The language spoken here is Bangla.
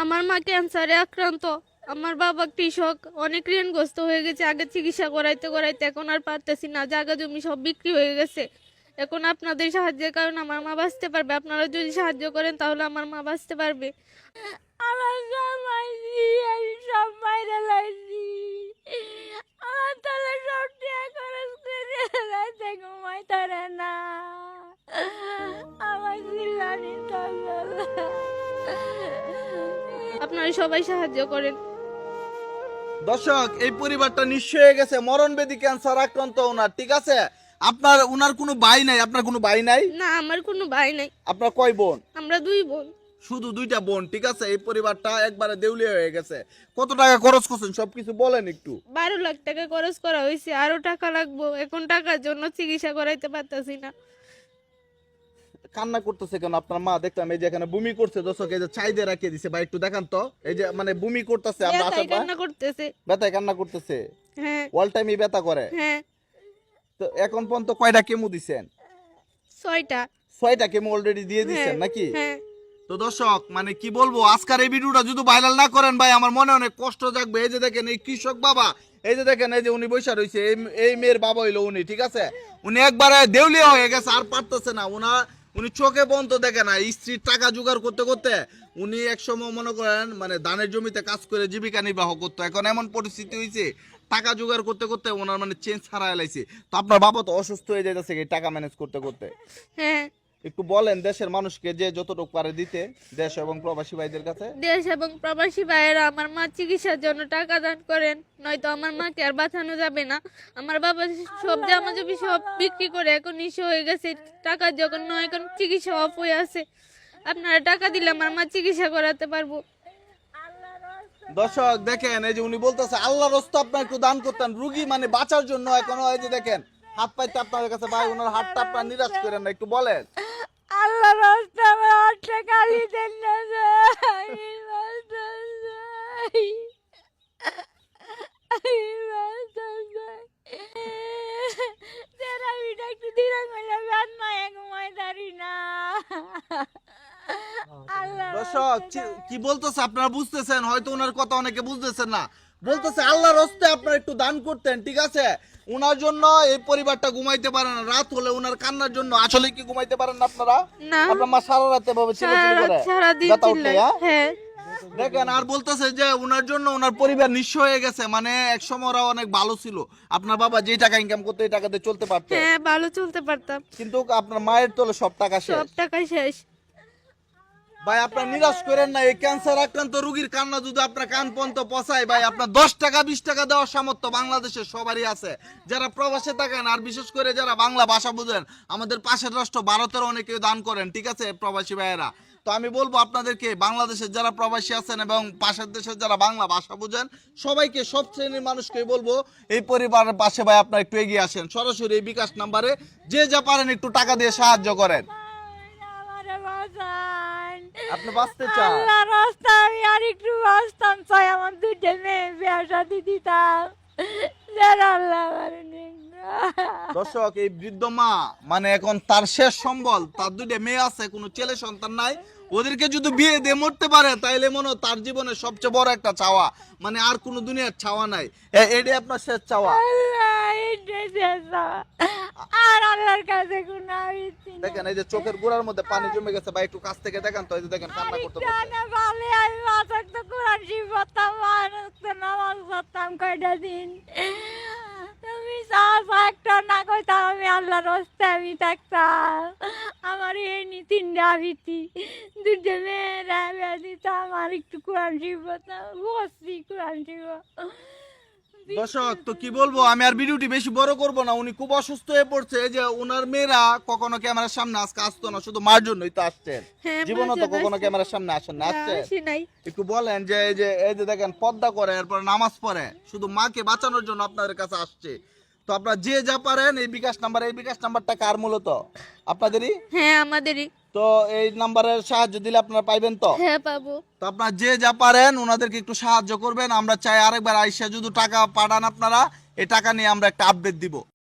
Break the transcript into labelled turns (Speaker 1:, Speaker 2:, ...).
Speaker 1: আমার মা ক্যান্সারে আক্রান্ত, আমার বাবা কৃষক, অনেক ঋণগ্রস্ত হয়ে গেছে। আগে চিকিৎসা করাইতে করাইতে এখন আর পারতেছি না, জায়গা জমি সব বিক্রি হয়ে গেছে। এখন আপনাদের সাহায্যের কারণে আমার মা বাঁচতে পারবে। আপনারা যদি সাহায্য করেন তাহলে আমার মা বাঁচতে পারবে। আমার জামাইজি আমি সব মাইরা লাইছি, আমার তাহলে সব টাকা খরচ করে রাতে ঘুমাইতারে না, আমার জিলানি আপনারা সবাই সাহায্য করেন।
Speaker 2: দর্শক, এই পরিবারটা নিঃস্ব হয়ে গেছে, মরণবেদী ক্যান্সার আক্রান্ত ওনার, ঠিক আছে? উনার কোনো ভাই নাই? আপনার কোনো ভাই নাই?
Speaker 1: না, আমার কোনো ভাই নাই।
Speaker 2: আপনার কয় বোন?
Speaker 1: আমরা দুই বোন।
Speaker 2: শুধু দুইটা বোন, ঠিক আছে? এই পরিবারটা একবারে দেউলিয়া হয়ে গেছে। কত টাকা খরচ করছেন সবকিছু বলেন একটু।
Speaker 1: 12 লাখ টাকা খরচ করা হয়েছে, আরো টাকা লাগবো। এখন টাকার জন্য চিকিৎসা করাইতে পারতাছি না।
Speaker 2: কান্না করতেছে কেন আপনার মা? দেখলাম এই যে এখানে বমি করছে। দর্শক, এই যে চাই দিয়ে রাখিয়ে দিছে ভাই, একটু দেখান তো। এই যে মানে বমি করতেছে, আমরা
Speaker 1: ব্যথায়
Speaker 2: আসার
Speaker 1: কান্না করতেছে।
Speaker 2: ব্যথায় কান্না করতেছে।
Speaker 1: হ্যাঁ
Speaker 2: অল টাইমই ব্যথা করে।
Speaker 1: হ্যাঁ।
Speaker 2: তো এখন পর্যন্ত কয়টা কেমো দিছেন?
Speaker 1: 6টা।
Speaker 2: 6টা কেমো অলরেডি দিয়ে দিছেন নাকি?
Speaker 1: হ্যাঁ।
Speaker 2: তো দর্শক, মানে কি বলবো, আজকের এই ভিডিওটা যদি ভাইরাল না করেন ভাই, আমার মনে অনেক কষ্ট জাগবে। এই যে দেখেন এই কৃষক বাবা, এই যে দেখেন এই যে উনি বৈশা রয়েছে, এই মেয়ের বাবা হইলো উনি, ঠিক আছে? উনি একবারে দেউলিয়া হয়ে গেছে, আর পারতেছে না। উনি চোখে বন্ধ দেখে না। স্ত্রীর টাকা জোগাড় করতে করতে উনি একসময় মনে করেন মানে ধানের জমিতে কাজ করে জীবিকা নির্বাহ করতো। এখন এমন পরিস্থিতি হয়েছে, টাকা জোগাড় করতে করতে ওনার মানে চেঞ্জ হারায় লাইছে। তো আপনার বাবা তো অসুস্থ হয়ে যাইতেছে এই টাকা ম্যানেজ করতে করতে।
Speaker 1: হ্যাঁ।
Speaker 2: একটু বলেন দেশের মানুষকে যে যতটুকু পারে দিতে, দেশ এবং প্রবাসী ভাইদের কাছে।
Speaker 1: দেশ এবং প্রবাসী ভাইয়েরা আমার মা চিকিৎসার জন্য টাকা দান করেন, নয়তো আমার মাকে আর বাঁচানো যাবে না। আমার বাবা সব জামা জমি সব বিক্রি করে এখন নিঃস্ব হয়ে গেছে। টাকার যখন নয়, এখন চিকিৎসা অফ হয়ে আছে। আপনারা টাকা দিলে আমার মা চিকিৎসা করাতে পারবো।
Speaker 2: দর্শক দেখেন, এই যে উনি বলতেছে আল্লাহর রাস্তা আপনার একটু দান করতেন রুগী মানে বাঁচার জন্য। এখন এই যে দেখেন হাত পাইতে আপনাদের কাছে ভাই, ওনার হাতটা আপনার নিরাশ করেন না, একটু বলেন।
Speaker 1: আল্লাহ রাস্তা আমার হাতটা খালি দেন না
Speaker 2: দর্শক কি বলতেছে আপনারা বুঝতেছেন? হয়তো ওনার কথা অনেকে বুঝতেছেন না। বলতেছে আল্লাহর রাস্তে আপনারা একটু দান করতেন, ঠিক আছে? ওনার জন্য এই পরিবারটা ঘুমাইতে পারে না। রাত হলে ওনার কান্নার জন্য আসলে কি ঘুমাইতে পারেন না আপনারা?
Speaker 1: না।
Speaker 2: আপনার মা সারা রাতে ভাবে চিল্লাচিল্লি করে,
Speaker 1: সারাদিন
Speaker 2: ব্যথা উঠলে,
Speaker 1: চিল্লায়। হ্যাঁ।
Speaker 2: দেখেন আর বলতেছে যে ওনার জন্য ওনার পরিবার নিঃস্ব হয়ে গেছে। মানে এক সময় ওরা অনেক ভালো ছিল। আপনার বাবা যে টাকা ইনকাম করতে এই টাকাতে চলতে পারতো।
Speaker 1: হ্যাঁ, ভালো চলতে পারতাম।
Speaker 2: কিন্তু আপনার মায়ের তোলে সব টাকা শেষ।
Speaker 1: সব টাকা শেষ।
Speaker 2: ভাই আপনার নিরাশ করেন না। এই ক্যান্সার আক্রান্ত রোগীর কান্না যদি আপনার কান পর্যন্ত পৌঁছায় ভাই, আপনার 10 টাকা 20 টাকা দেওয়ার সামর্থ্য বাংলাদেশের সবারই আছে। যারা প্রবাসে থাকেন আর বিশেষ করে যারা বাংলা ভাষা বুঝেন, আমাদের পাশের রাষ্ট্র ভারতের অনেকে দান করেন, ঠিক আছে প্রবাসী ভাইয়েরা? তো আমি বলবো আপনাদেরকে, বাংলাদেশের যারা প্রবাসী আছেন এবং পাশের দেশের যারা বাংলা ভাষা বুঝেন, সবাইকে, সব শ্রেণীর মানুষকে বলবো এই পরিবারের পাশে ভাই আপনারা একটু এগিয়ে আসেন। সরাসরি এই বিকাশ নাম্বারে যে যা পারেন একটু টাকা দিয়ে সাহায্য করেন। আপনি বাঁচতে চান?
Speaker 1: আল্লাহ রাস্তা আমি আর একটু বাঁচতাম চাই, আমার দুইটা মেয়ে বিয়ে শাদী দিতাম। আল্লাহ
Speaker 2: দর্শক, এই বৃদ্ধ মা মানে এখন তার শেষ সম্বল, তার দুইটা মেয়ে আছে, কোনো ছেলে সন্তান নাই। ওদেরকে যদি বিয়ে দিয়ে মরতে পারে তাইলে মনে হয় তার জীবনের সবচেয়ে বড় একটা চাওয়া, মানে আর কোনো দুনিয়ার চাওয়া নাই। এটাই আপনার শেষ চাওয়া।
Speaker 1: আর আল্লাহর কাছে কোনো
Speaker 2: দেখেন এই যে চোখের গোড়ার মধ্যে পানি জমে গেছে ভাই, একটু কাছ থেকে দেখেন তো। এই যে দেখেন কান্না করতে করতে।
Speaker 1: আমি বাসাক্ত কোরআন শরীফ পড়তাম, নামাজ পড়তাম কয়টা দিন। তুমি একটা না কইতাম আমি আল্লাহর রাস্তায় আমি থাকতাম। আমার এই তিনটা আবৃত্তি, দুটো মেয়েরা বিয়ে দিতাম, আর একটু কোরআন শরীফ পড়তাম, বসছি কোরআন শরীফ।
Speaker 2: দর্শক তো কি বলবো, আমি আর ভিডিওটি বেশি বড় করব না। উনি খুব অসুস্থ হয়ে পড়ছে। এই যে ওনার মেয়েরা কখনো ক্যামেরার সামনে আজকে আসতো না, শুধু মার জন্যই তো আসছেন। জীবনে তো কখনো ক্যামেরার সামনে আসেন না, আসছেন? একটু বলেন যে এই যে দেখেন পর্দা করে, এরপর নামাজ পড়ে, শুধু মাকে বাঁচানোর জন্য আপনাদের কাছে আসছে। তো আপনারা যে যা পারেন এই বিকাশ নাম্বারটা কার মূলত? আপনাদেরই?
Speaker 1: হ্যাঁ, আমাদেরই।
Speaker 2: তো এই নাম্বারের সাহায্য দিলে আপনারা পাইবেন তো?
Speaker 1: হ্যাঁ, পাবো।
Speaker 2: তো আপনারা যে যা পারেন ওনাদেরকে একটু সাহায্য করবেন। আমরা চাই আরেকবার আইসা যদি টাকা পাঠান আপনারা, এই টাকা নিয়ে আমরা একটা আপডেট দিব।